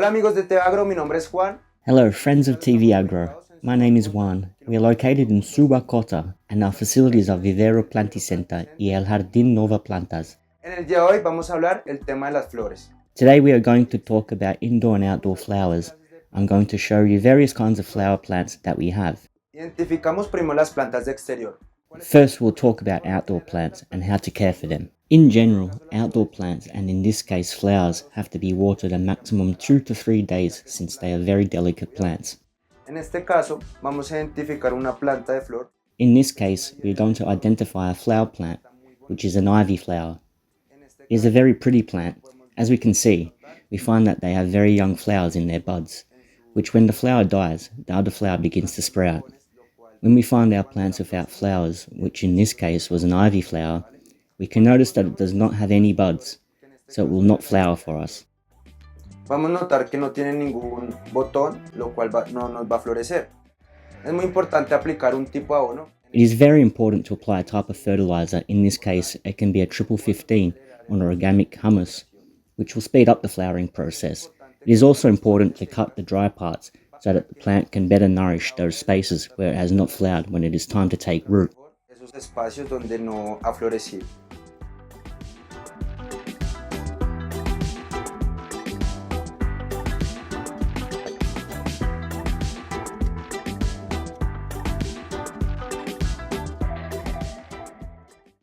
Hola amigos de TvAgro, mi nombre es Juan. Hello, friends of TvAgro. My name is Juan. We are located in Subacota, and our facilities are Vivero Planticenta y El Jardín Nova Plantas. En el día de hoy vamos a hablar el tema de las flores. Today we are going to talk about indoor and outdoor flowers. I'm going to show you various kinds of flower plants that we have. Identificamos primero las plantas de exterior. First, we'll talk about outdoor plants and how to care for them. In general, outdoor plants, and in this case flowers, have to be watered a maximum 2 to 3 days since they are very delicate plants. En este caso, vamos a identificar una planta de flor. In this case, we're going to identify a flower plant, which is an ivy flower. It is a very pretty plant. As we can see, we find that they have very young flowers in their buds, which when the flower dies, the other flower begins to sprout. When we find our plants without flowers, which in this case was an ivy flower, we can notice that it does not have any buds, so it will not flower for us. Vamos a notar que no tiene ningún botón, lo cual no nos va a florecer. Es muy importante aplicar un tipo de abono. It is very important to apply a type of fertilizer. In this case, it can be a 1515 on organic humus, which will speed up the flowering process. It is also important to cut the dry parts so that the plant can better nourish those spaces where it has not flowered when it is time to take root. Esos espacios donde no ha florecido.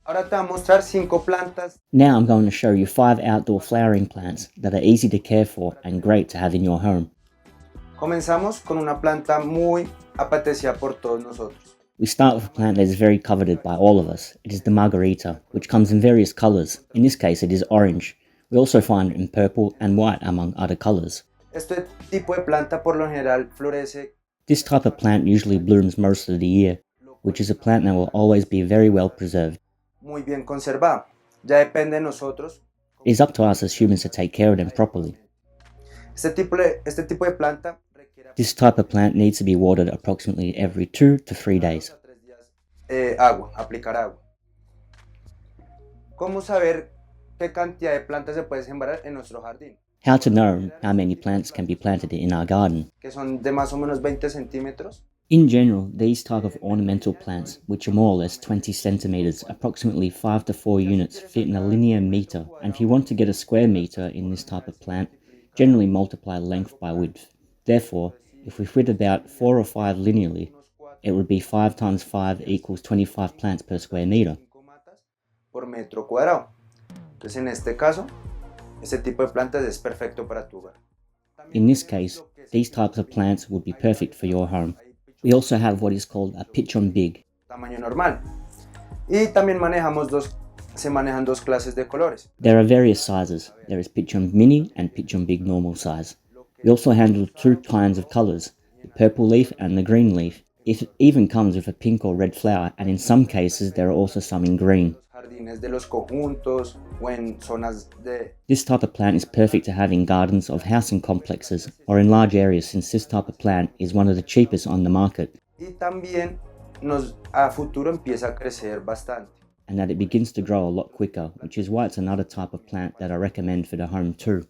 Ahora te voy a mostrar 5 plantas. Now I'm going to show you 5 outdoor flowering plants that are easy to care for and great to have in your home. Comenzamos con una planta muy apetecida por todos nosotros. We start with a plant that is very coveted by all of us. It is the margarita, which comes in various colors. In this case, it is orange. We also find it in purple and white, among other colors. Este tipo de planta por lo general florece. This type of plant usually blooms most of the year, which is a plant that will always be very well preserved. Muy bien conservado. Ya depende de nosotros. It is up to us as humans to take care of them properly. Este tipo de planta. This type of plant needs to be watered approximately every 2 to 3 days. Aplicar agua. ¿Cómo saber qué cantidad de plantas se puede sembrar en nuestro jardín? How to know how many plants can be planted in our garden. Que son de más o menos 20 centímetros. In general, these type of ornamental plants, which are more or less 20 centimeters, approximately 5 to 4 units, fit in a linear meter. And if you want to get a square meter in this type of plant, generally multiply length by width. Therefore, if we fit about 4 or 5 linearly, it would be 5 times 5 equals 25 plants per square meter. Por metro cuadrado. Entonces, en este caso, este tipo de plantas es perfecto para tu hogar. In this case, these types of plants would be perfect for your home. We also have what is called a pitch on big. Tamaño normal. Y también se manejan dos clases de colores. There are various sizes. There is pitch on mini and pitch on big normal size. We also handle 2 kinds of colors, the purple leaf and the green leaf. It even comes with a pink or red flower, and in some cases there are also some in green. De los conjuntos, o en zonas de... This type of plant is perfect to have in gardens of housing complexes or in large areas, since this type of plant is one of the cheapest on the market. Y también a futuro empieza a crecer bastante. And that it begins to grow a lot quicker, which is why it's another type of plant that I recommend for the home too.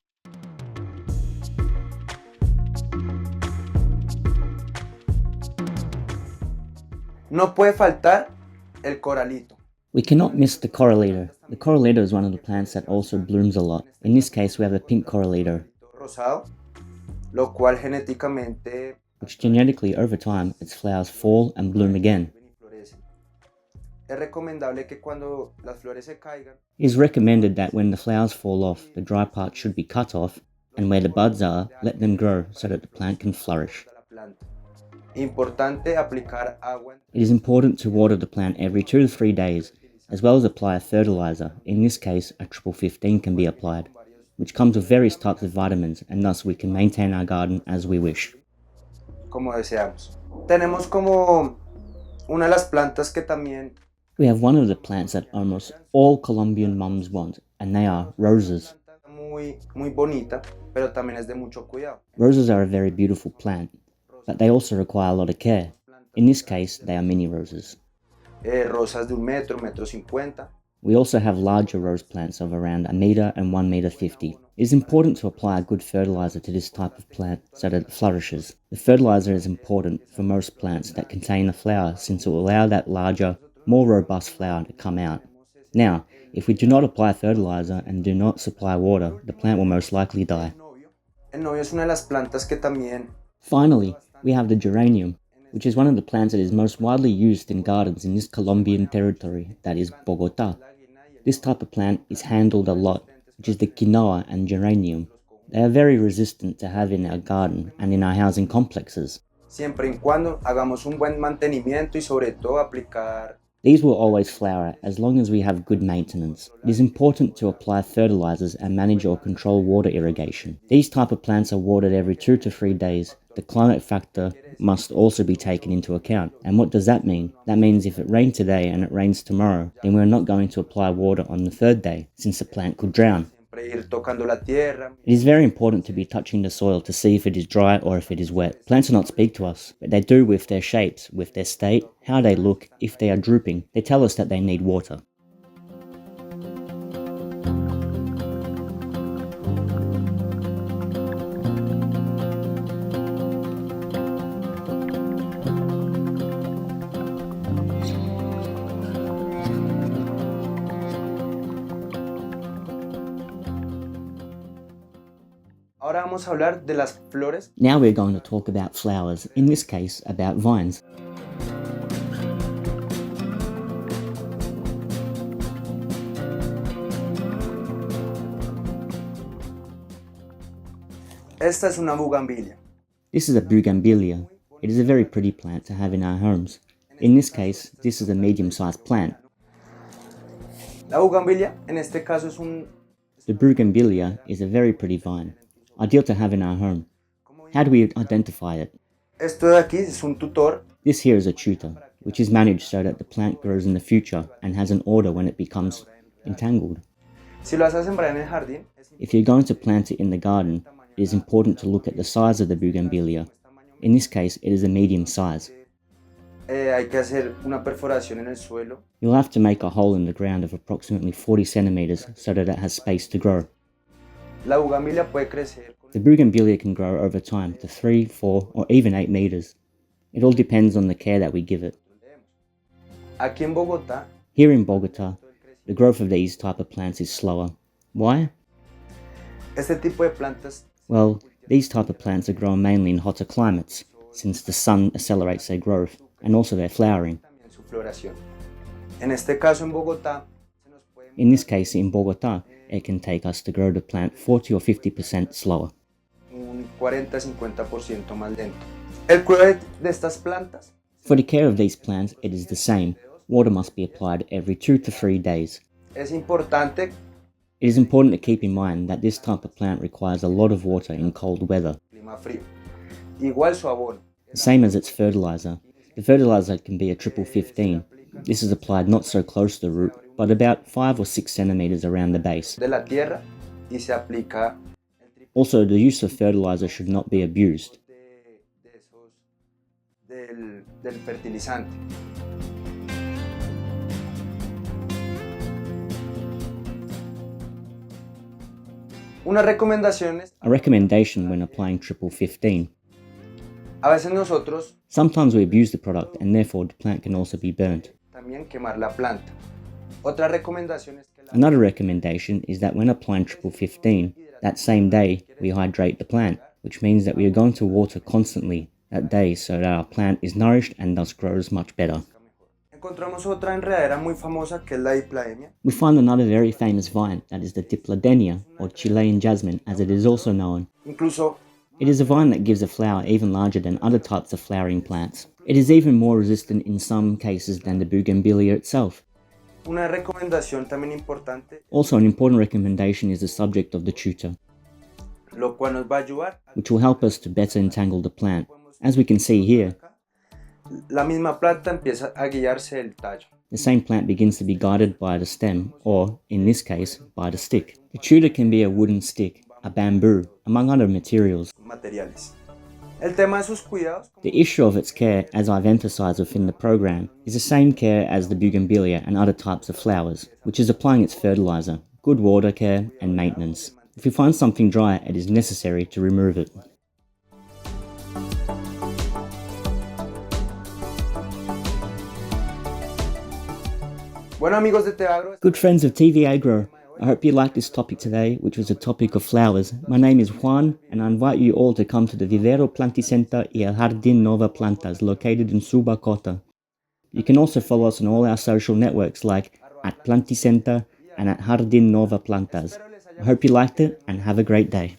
No puede faltar el coralito. We cannot miss the coralito. The coralito is one of the plants that also blooms a lot. In this case, we have a pink coralito, Rosado, lo cual genéticamente which genetically over time, its flowers fall and bloom again. Es recomendable que cuando las flores se caigan, It is recommended that when the flowers fall off, the dry part should be cut off, and where the buds are, let them grow so that the plant can flourish. Importante aplicar agua. It is important to water the plant every 2 to 3 days, as well as apply a fertilizer. In this case, a 1515 can be applied, which comes with various types of vitamins, and thus we can maintain our garden as we wish. Como deseamos. Tenemos como una de las plantas que también... We have one of the plants that almost all Colombian mums want, and they are roses. Muy bonita, pero también es de mucho cuidado. Roses are a very beautiful plant, but they also require a lot of care. In this case, they are mini roses. Rosas de 1 metro, 1,50 metros. We also have larger rose plants of around a meter and 1 meter 50. It is important to apply a good fertilizer to this type of plant so that it flourishes. The fertilizer is important for most plants that contain a flower since it will allow that larger, more robust flower to come out. Now, if we do not apply fertilizer and do not supply water, the plant will most likely die. El novio es una de las plantas que también. Finally, we have the geranium, which is one of the plants that is most widely used in gardens in this Colombian territory, that is Bogota. This type of plant is handled a lot, which is the quinoa and geranium. They are very resistant to have in our garden and in our housing complexes. Siempre y cuando hagamos un buen mantenimiento y sobre todo aplicar. These will always flower as long as we have good maintenance. It is important to apply fertilizers and manage or control water irrigation. These type of plants are watered every 2 to 3 days. The climate factor must also be taken into account. And what does that mean? That means if it rained today and it rains tomorrow, then we're not going to apply water on the 3rd day, since the plant could drown. It is very important to be touching the soil to see if it is dry or if it is wet. Plants do not speak to us, but they do with their shapes, with their state, how they look, if they are drooping. They tell us that they need water. Ahora vamos a hablar de las flores. Now we're going to talk about flowers, in this case about vines. Esta es una bugambilia. This is a bougainvillea. It is a very pretty plant to have in our homes. In this case, this is a medium-sized plant. La bugambilia, en este caso, es un. The bougainvillea is a very pretty vine, ideal to have in our home. How do we identify it? Esto de aquí es un tutor. This here is a tutor, which is managed so that the plant grows in the future and has an order when it becomes entangled. Si lo vas a sembrar en el jardín, If you're going to plant it in the garden, it is important to look at the size of the bougainvillea. In this case, it is a medium size. hay que hacer una perforación en el suelo. You'll have to make a hole in the ground of approximately 40 centimeters so that it has space to grow. La bugambilia puede crecer. The bougainvillea can grow over time to 3, 4, or even 8 meters. It all depends on the care that we give it. Aquí en Bogotá, Here in Bogota, the growth of these type of plants is slower. Why? este tipo de plantas Well, these type of plants are grown mainly in hotter climates, since the sun accelerates their growth and also their flowering. también su floración. En este caso en Bogotá, In this case, in Bogota, it can take us to grow the plant 40 or 50% slower. un 40-50% más lento. El cuidado de estas plantas For the care of these plants, it is the same. Water must be applied every 2 to 3 days. es importante. It is important to keep in mind that this type of plant requires a lot of water in cold weather, Clima frío. Igual su abono. the same as its fertilizer. The fertilizer can be a triple 15. This is applied not so close to the root, but about 5 or 6 centimeters around the base. De la tierra y se aplica Also, the use of fertilizer should not be abused. del fertilizante. Unas recomendaciones. A recommendation when applying triple 15. A veces nosotros Sometimes we abuse the product and therefore the plant can also be burnt. también quemar la planta. Otra recomendación es que Another recommendation is that when applying triple 15, that same day we hydrate the plant, which means that we are going to water constantly that day so that our plant is nourished and thus grows much better. encontramos otra enredadera muy famosa que es la diplaemia. We find another very famous vine, that is the Dipladenia, or Chilean jasmine as it is also known. Incluso It is a vine that gives a flower even larger than other types of flowering plants. It is even more resistant in some cases than the bougainvillea itself. una recomendación también importante, Also, an important recommendation is the subject of the tutor, lo cual nos va a ayudar. which will help us to better entangle the plant. As we can see here, La misma planta empieza a guiarse del tallo. the same plant begins to be guided by the stem, or, in this case, by the stick. The tutor can be a wooden stick, a bamboo, among other materials. Materiales. El tema de sus cuidados, The issue of its care, as I've emphasized within the program, is the same care as the bougainvillea and other types of flowers, which is applying its fertilizer, good water care, and maintenance. If we find something dry, it is necessary to remove it. bueno amigos de TvAgro, Good friends of TvAgro, I hope you liked this topic today, which was a topic of flowers. My name is Juan, and I invite you all to come to the Vivero Planticenter y el Jardín Nova Plantas, located in Subacota. You can also follow us on all our social networks like @Planticenter and @Jardín Nova Plantas. I hope you liked it, and have a great day.